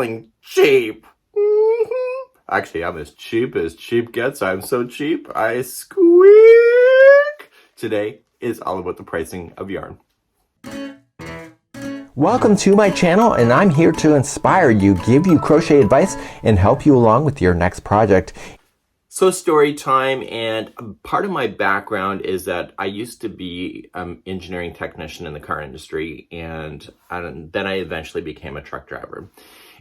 selling cheap. Actually, I'm as cheap gets. I'm so cheap, I squeak. Today is all about the pricing of yarn. Welcome to my channel, and I'm here to inspire you, give you crochet advice, and help you along with your next project. So story time, and part of my background is that I used to be an engineering technician in the car industry, and then I eventually became a truck driver.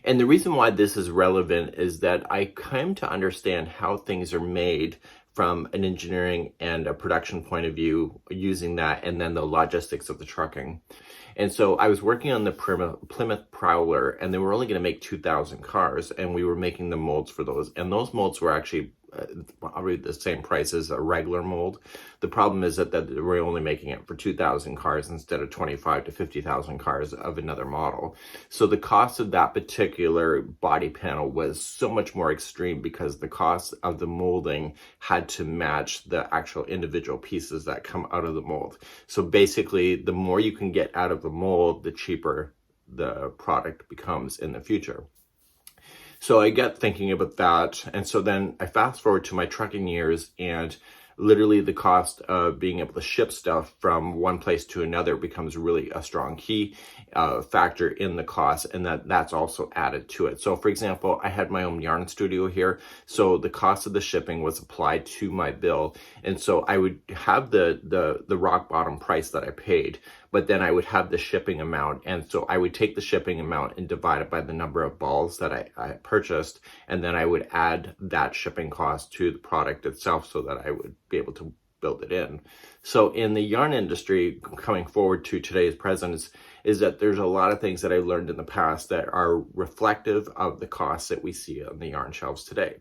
And the reason why this is relevant is that I came to understand how things are made from an engineering and a production point of view, using that, and then the logistics of the trucking. And so I was working on the Plymouth Prowler, and they were only going to make 2,000 cars, and we were making the molds for those. And those molds were actually probably the same price as a regular mold. The problem is that we're only making it for 2,000 cars instead of 25 to 50,000 cars of another model. So the cost of that particular body panel was so much more extreme because the cost of the molding had to match the actual individual pieces that come out of the mold. So basically, the more you can get out of the mold, the cheaper the product becomes in the future. So I got thinking about that, and so then I fast forward to my trucking years, and literally the cost of being able to ship stuff from one place to another becomes really a strong key factor in the cost, and that's also added to it. So for example, I had my own yarn studio here, so the cost of the shipping was applied to my bill, and so I would have the rock bottom price that I paid, but then I would have the shipping amount, and so I would take the shipping amount and divide it by the number of balls that I purchased, and then I would add that shipping cost to the product itself so that I would be able to build it in. So in the yarn industry, coming forward to today's present, is that there's a lot of things that I learned in the past that are reflective of the costs that we see on the yarn shelves today.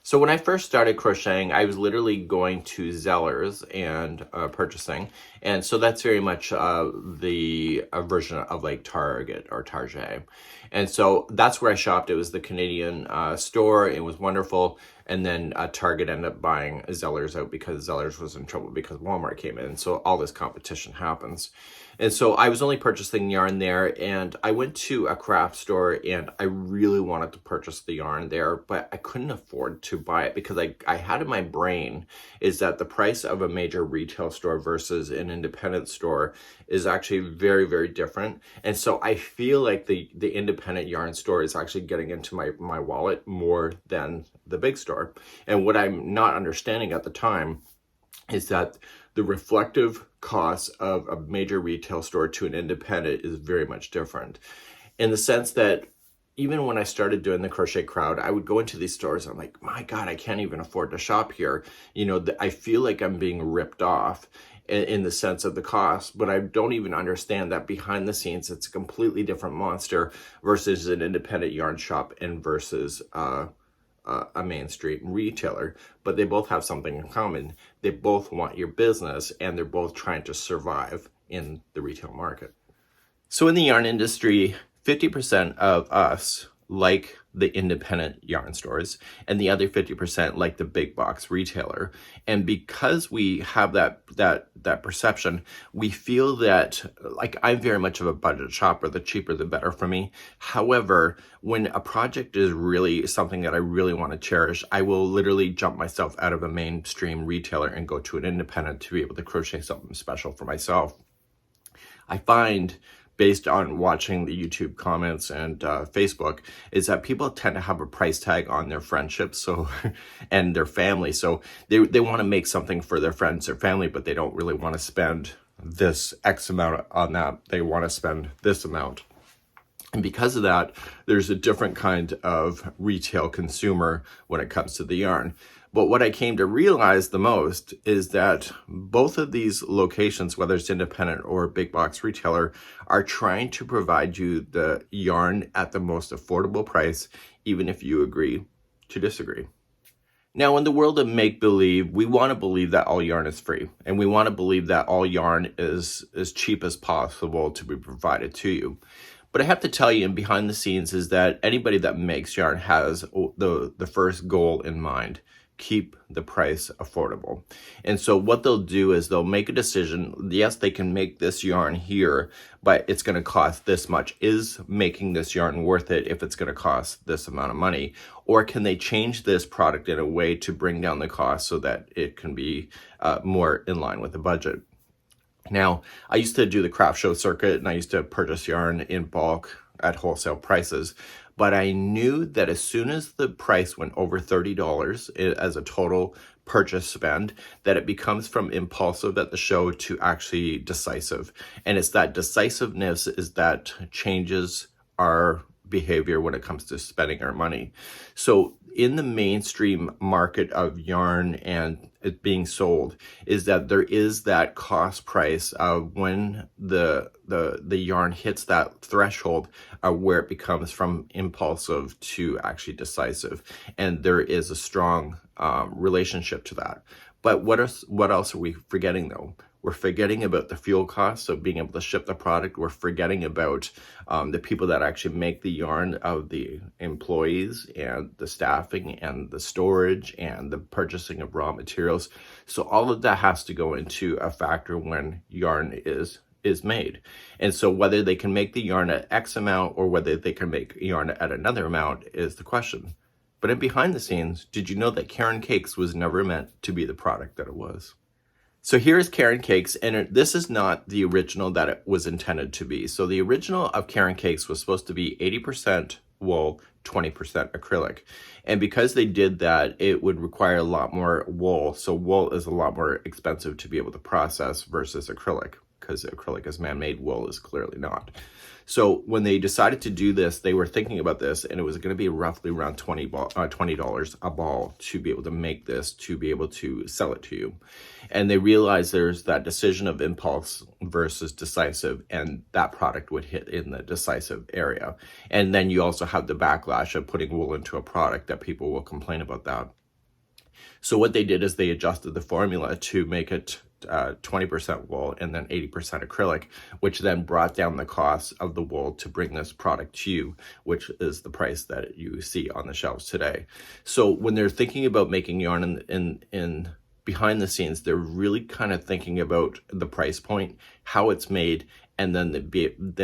So when I first started crocheting, I was literally going to Zellers and purchasing. And so that's very much the version of like Target or Target. And so that's where I shopped. It was the Canadian store. It was wonderful. And then Target ended up buying Zellers out because Zellers was in trouble because Walmart came in. So all this competition happens. And so I was only purchasing yarn there, and I went to a craft store and I really wanted to purchase the yarn there, but I couldn't afford to buy it because I had in my brain is that the price of a major retail store versus an independent store is actually very, very different. And so I feel like the independent yarn store is actually getting into my wallet more than the big store. And what I'm not understanding at the time is that the reflective cost of a major retail store to an independent is very much different, in the sense that even when I started doing the Crochet Crowd, I would go into these stores and I'm like, my God, I can't even afford to shop here. You know, I feel like I'm being ripped off in the sense of the cost, but I don't even understand that behind the scenes, it's a completely different monster versus an independent yarn shop and versus a mainstream retailer. But they both have something in common. They both want your business, and they're both trying to survive in the retail market. So in the yarn industry, 50% of us like the independent yarn stores, and the other 50% like the big box retailer. And because we have that perception, we feel that, like, I'm very much of a budget shopper. The cheaper the better for me. However, when a project is really something that I really want to cherish, I will literally jump myself out of a mainstream retailer and go to an independent to be able to crochet something special for myself. I find, based on watching the YouTube comments and Facebook, is that people tend to have a price tag on their friendships, so and their family. So they want to make something for their friends or family, but they don't really want to spend this X amount on that. They want to spend this amount. And because of that, there's a different kind of retail consumer when it comes to the yarn. But what I came to realize the most is that both of these locations, whether it's independent or big box retailer, are trying to provide you the yarn at the most affordable price, even if you agree to disagree. Now, in the world of make-believe, we want to believe that all yarn is free, and we want to believe that all yarn is as cheap as possible to be provided to you. But I have to tell you, and behind the scenes, is that anybody that makes yarn has the first goal in mind: keep the price affordable. And so what they'll do is they'll make a decision. Yes, they can make this yarn here, but it's going to cost this much. Is making this yarn worth it if it's going to cost this amount of money? Or can they change this product in a way to bring down the cost so that it can be more in line with the budget? Now, I used to do the craft show circuit, and I used to purchase yarn in bulk at wholesale prices. But I knew that as soon as the price went over $30 as a total purchase spend, that it becomes from impulsive at the show to actually decisive. And it's that decisiveness is that changes our behavior when it comes to spending our money. So in the mainstream market of yarn and it being sold is that there is that cost price of when the yarn hits that threshold where it becomes from impulsive to actually decisive, and there is a strong relationship to that. But what else are we forgetting though? We're forgetting about the fuel costs of being able to ship the product. We're forgetting about the people that actually make the yarn, of the employees and the staffing and the storage and the purchasing of raw materials. So all of that has to go into a factor when yarn is made. And so whether they can make the yarn at X amount or whether they can make yarn at another amount is the question. But in behind the scenes, did you know that Caron Cakes was never meant to be the product that it was? So here's Caron Cakes, and this is not the original that it was intended to be. So the original of Caron Cakes was supposed to be 80% wool, 20% acrylic. And because they did that, it would require a lot more wool. So wool is a lot more expensive to be able to process versus acrylic, because acrylic is man-made, wool is clearly not. So when they decided to do this, they were thinking about this, and it was going to be roughly around $20 a ball to be able to make this, to be able to sell it to you. And they realized there's that decision of impulse versus decisive, and that product would hit in the decisive area. And then you also have the backlash of putting wool into a product that people will complain about that. So what they did is they adjusted the formula to make it 20% wool and then 80% acrylic, which then brought down the cost of the wool to bring this product to you, which is the price that you see on the shelves today. So when they're thinking about making yarn in behind the scenes, they're really kind of thinking about the price point, how it's made, and then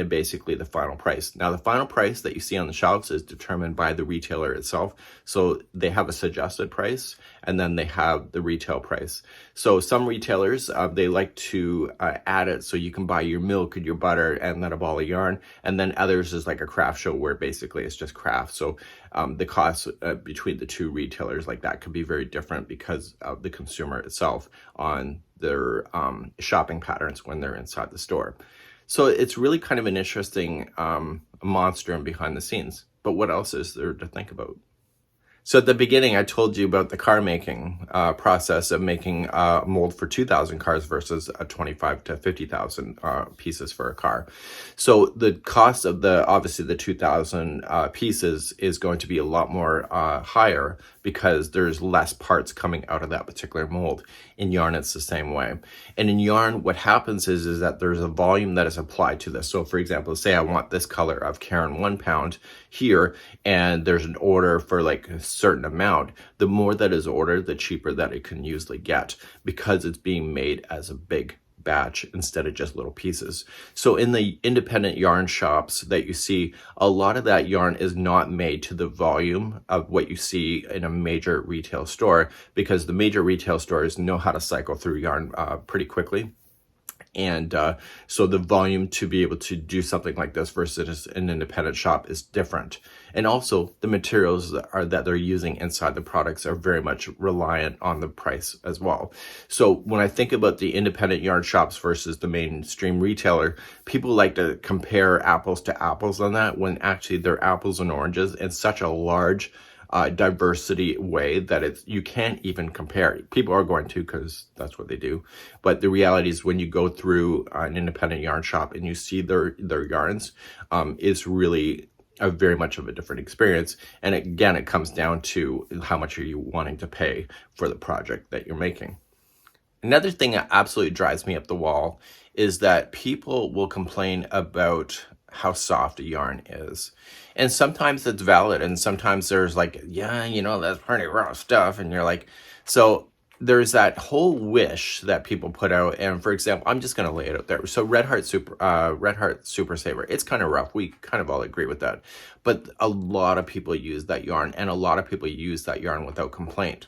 basically the final price. Now, the final price that you see on the shelves is determined by the retailer itself. So they have a suggested price, and then they have the retail price. So some retailers, they like to add it so you can buy your milk and your butter and then a ball of yarn. And then others is like a craft show where basically it's just craft. So the cost between the two retailers like that could be very different because of the consumer itself on their shopping patterns when they're inside the store. So it's really kind of an interesting monster in behind the scenes. But what else is there to think about? So at the beginning, I told you about the car making process of making a mold for 2,000 cars versus a 25 to 50,000 pieces for a car. So the cost of obviously the 2,000 pieces is going to be a lot more higher because there's less parts coming out of that particular mold. In yarn, it's the same way. And in yarn, what happens is that there's a volume that is applied to this. So for example, say I want this color of Caron 1 pound here, and there's an order for like a certain amount. The more that is ordered, the cheaper that it can usually get because it's being made as a big batch instead of just little pieces. So in the independent yarn shops that you see, a lot of that yarn is not made to the volume of what you see in a major retail store, because the major retail stores know how to cycle through yarn pretty quickly. And so the volume to be able to do something like this versus an independent shop is different. And also the materials that they're using inside the products are very much reliant on the price as well. So when I think about the independent yarn shops versus the mainstream retailer, people like to compare apples to apples on that, when actually they're apples and oranges in such a large diversity way that you can't even compare. People are going to, because that's what they do. But the reality is when you go through an independent yarn shop and you see their yarns, it's really very much of a different experience. And again, it comes down to how much are you wanting to pay for the project that you're making. Another thing that absolutely drives me up the wall is that people will complain about how soft a yarn is. And sometimes it's valid, and sometimes there's like, yeah, that's pretty raw stuff. And you're like, So there's that whole wish that people put out, and for example, I'm just going to lay it out there. So Red Heart Super Saver, it's kind of rough. We kind of all agree with that, but a lot of people use that yarn, and a lot of people use that yarn without complaint.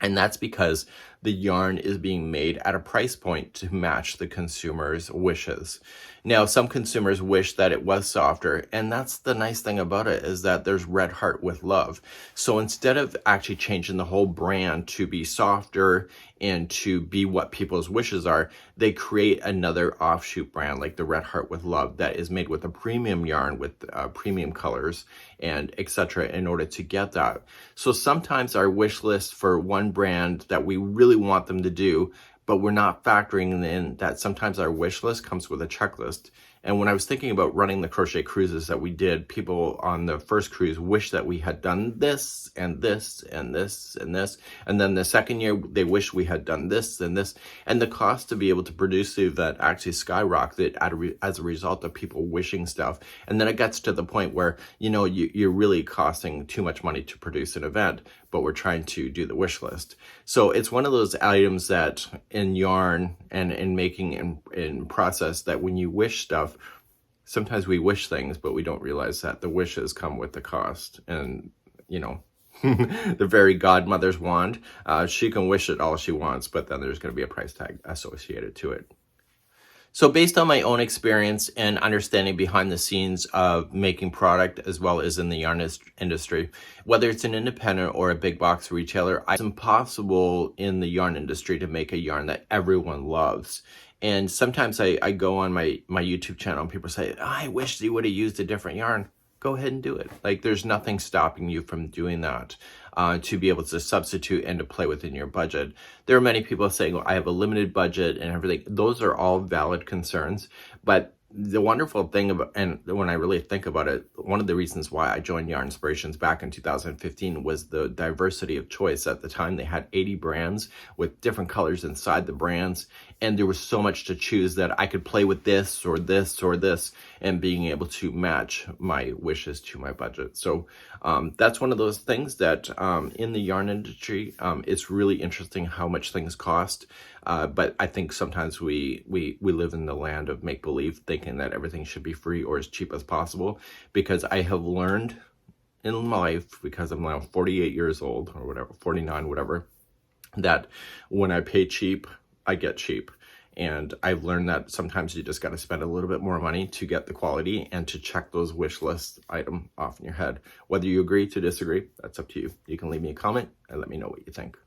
And that's because the yarn is being made at a price point to match the consumer's wishes. Now, some consumers wish that it was softer, and that's the nice thing about it, is that there's Red Heart with love. So instead of actually changing the whole brand to be softer and to be what people's wishes are, they create another offshoot brand like the Red Heart with Love that is made with a premium yarn with premium colors and etc. in order to get that. So sometimes our wish list for one brand that we really want them to do, but we're not factoring in that sometimes our wish list comes with a checklist. And when I was thinking about running the crochet cruises that we did, people on the first cruise wish that we had done this and this and this and this. And then the second year, they wish we had done this and this. And the cost to be able to produce the event actually skyrocketed as a result of people wishing stuff. And then it gets to the point where, you know, you're really costing too much money to produce an event, but we're trying to do the wish list. So it's one of those items that in yarn and in making in process that when you wish stuff, sometimes we wish things, but we don't realize that the wishes come with the cost. And, you know, the fairy godmother's wand, she can wish it all she wants, but then there's going to be a price tag associated to it. So based on my own experience and understanding behind the scenes of making product as well as in the yarn industry, whether it's an independent or a big box retailer, it's impossible in the yarn industry to make a yarn that everyone loves. And sometimes I go on my YouTube channel and people say, oh, I wish you would have used a different yarn. Go ahead and do it. Like, there's nothing stopping you from doing that, to be able to substitute and to play within your budget. There are many people saying, well, I have a limited budget and everything. Those are all valid concerns, but the wonderful thing about, and when I really think about it, one of the reasons why I joined Yarn Inspirations back in 2015 was the diversity of choice. At the time, they had 80 brands with different colors inside the brands, and there was so much to choose that I could play with this or this or this, and being able to match my wishes to my budget. So that's one of those things that in the yarn industry, it's really interesting how much things cost. But I think sometimes we live in the land of make-believe, thinking that everything should be free or as cheap as possible, because I have learned in life, because I'm now 48 years old or whatever, 49, whatever, that when I pay cheap, I get cheap. And I've learned that sometimes you just got to spend a little bit more money to get the quality and to check those wish list item off in your head. Whether you agree to disagree, that's up to you. You can leave me a comment and let me know what you think.